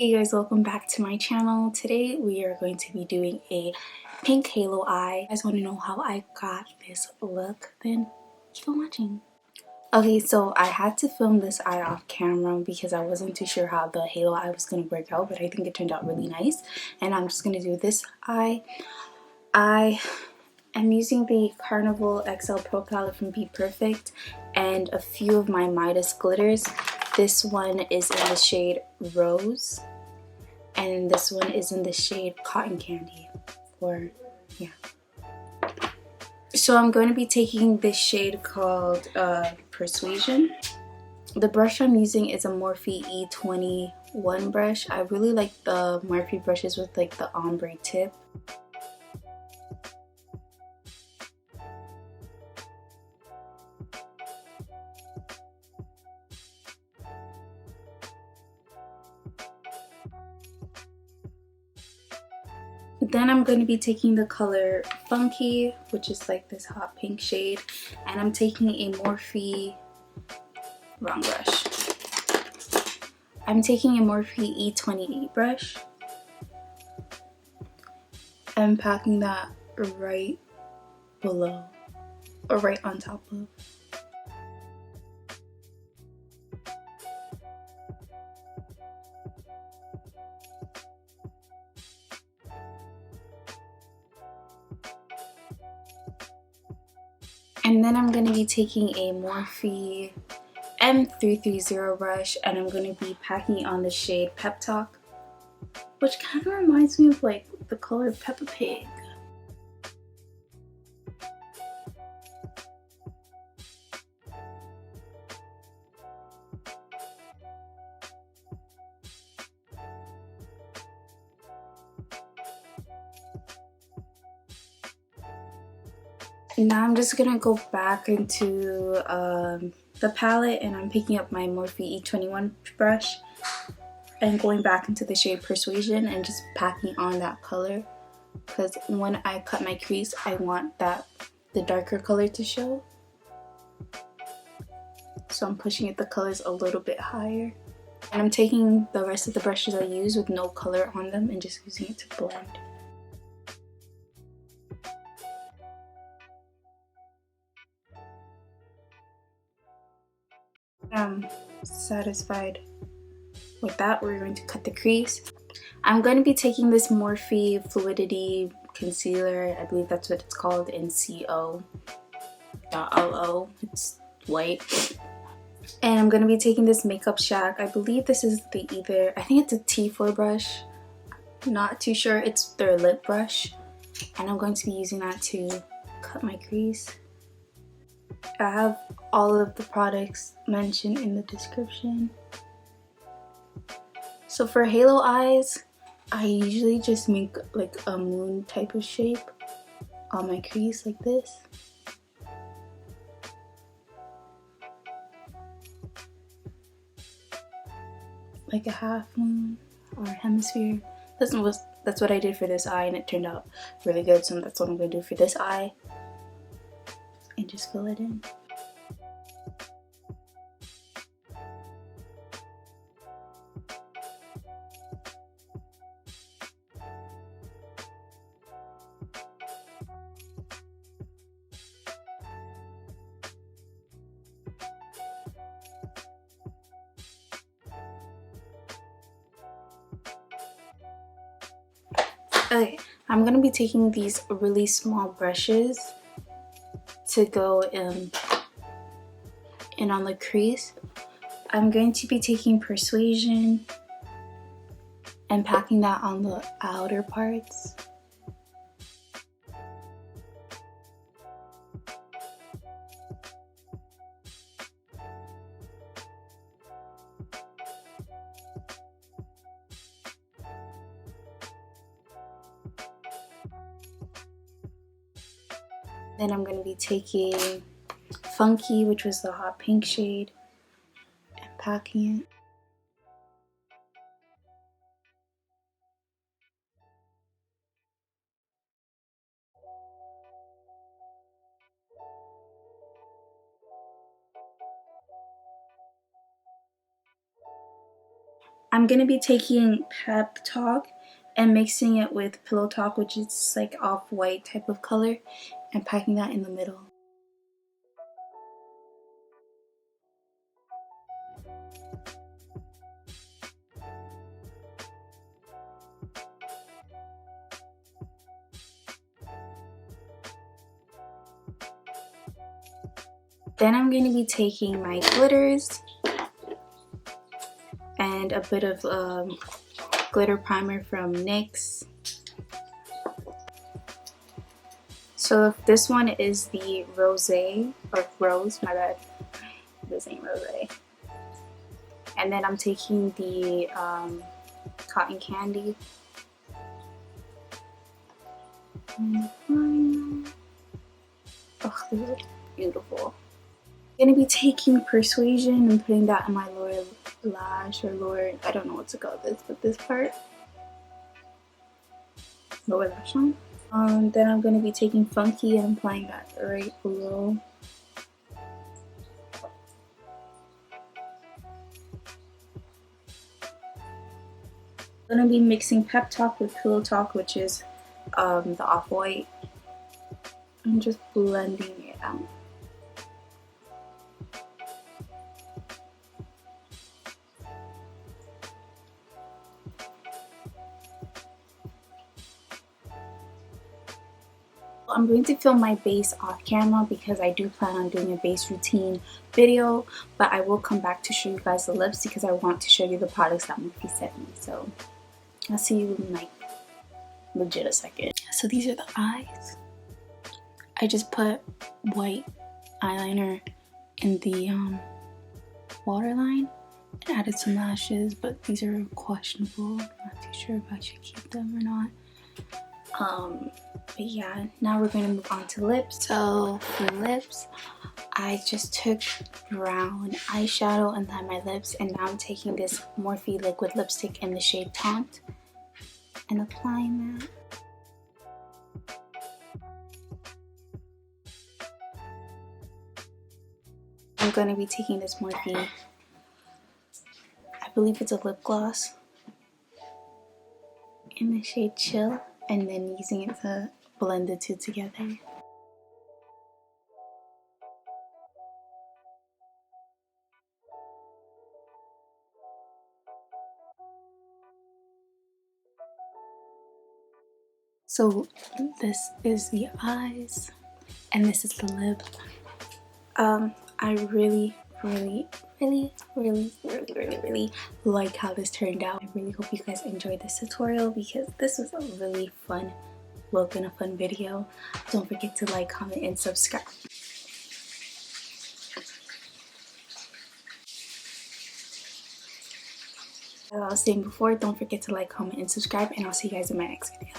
Hey guys, welcome back to my channel. Today we are going to be doing a pink halo eye. You guys want to know how I got this look? Then keep on watching. Okay, so I had to film this eye off camera because I wasn't too sure how the halo eye was going to work out, but I think it turned out really nice. And I'm just going to do this eye. I am using the Carnival XL Pro Palette from Be Perfect and a few of my Midas glitters. This one is in the shade Rose. And this one is in the shade Cotton Candy. So I'm going to be taking this shade called Persuasion. The brush I'm using is a Morphe E21 brush. I really like the Morphe brushes with like the ombre tip. Then I'm going to be taking the color Funky, which is like this hot pink shade, and I'm taking a Morphe, wrong brush. I'm taking a Morphe E28 brush and packing that right below, or right on top of. And then I'm going to be taking a Morphe M330 brush and I'm going to be packing on the shade Pep Talk, which kind of reminds me of like the color Peppa Pig. Now I'm just going to go back into the palette and I'm picking up my Morphe E21 brush and going back into the shade Persuasion and just packing on that color, because when I cut my crease I want the darker color to show. So I'm pushing the colors a little bit higher. And I'm taking the rest of the brushes I use with no color on them and just using it to blend. I'm satisfied with that. We're going to cut the crease. I'm going to be taking this Morphe Fluidity Concealer, I believe that's what it's called, in CO.00. It's white. And I'm going to be taking this Makeup Shack. I believe this is I think it's a T4 brush. Not too sure. It's their lip brush. And I'm going to be using that to cut my crease. I have all of the products mentioned in the description. So for halo eyes, I usually just make like a moon type of shape on my crease like this. Like a half moon or a hemisphere. That's what I did for this eye and it turned out really good, so that's what I'm going to do for this eye. And just fill it in. Okay, I'm going to be taking these really small brushes to go in on the crease. I'm going to be taking Persuasion and packing that on the outer parts. Then I'm going to be taking Funky, which was the hot pink shade, and packing it. I'm going to be taking Pep Talk and mixing it with Pillow Talk, which is like off-white type of color, and packing that in the middle. Then I'm going to be taking my glitters and a bit of glitter primer from NYX. So this one is the Rosé, or Rose, my bad. This ain't Rosé. And then I'm taking the Cotton Candy. Oh, this is beautiful. I'm gonna be taking Persuasion and putting that in my lower lash or lower, I don't know what to call this, but this part. Lower lash line. Then I'm gonna be taking Funky and applying that right below. I'm gonna be mixing Pep Talk with Pillow Talk, which is the off-white. I'm just blending it out. I'm going to film my base off camera because I do plan on doing a base routine video, but I will come back to show you guys the lips because I want to show you the products that Morphe sent me. So I'll see you in like legit a second. So these are the eyes. I just put white eyeliner in the waterline and added some lashes, but these are questionable. I'm not too sure if I should keep them or not. But yeah, now we're gonna move on to lips. So for lips, I just took brown eyeshadow and lined my lips, and now I'm taking this Morphe liquid lipstick in the shade Taunt and applying that. I'm gonna be taking this Morphe, I believe it's a lip gloss, in the shade Chill, and then using it to blend the two together. So this is the eyes and this is the lip. I really like how this turned out. I really hope you guys enjoyed this tutorial because this was a really fun look and a fun video. Don't forget to like, comment, and subscribe. As I was saying before, don't forget to like, comment, and subscribe, and I'll see you guys in my next video.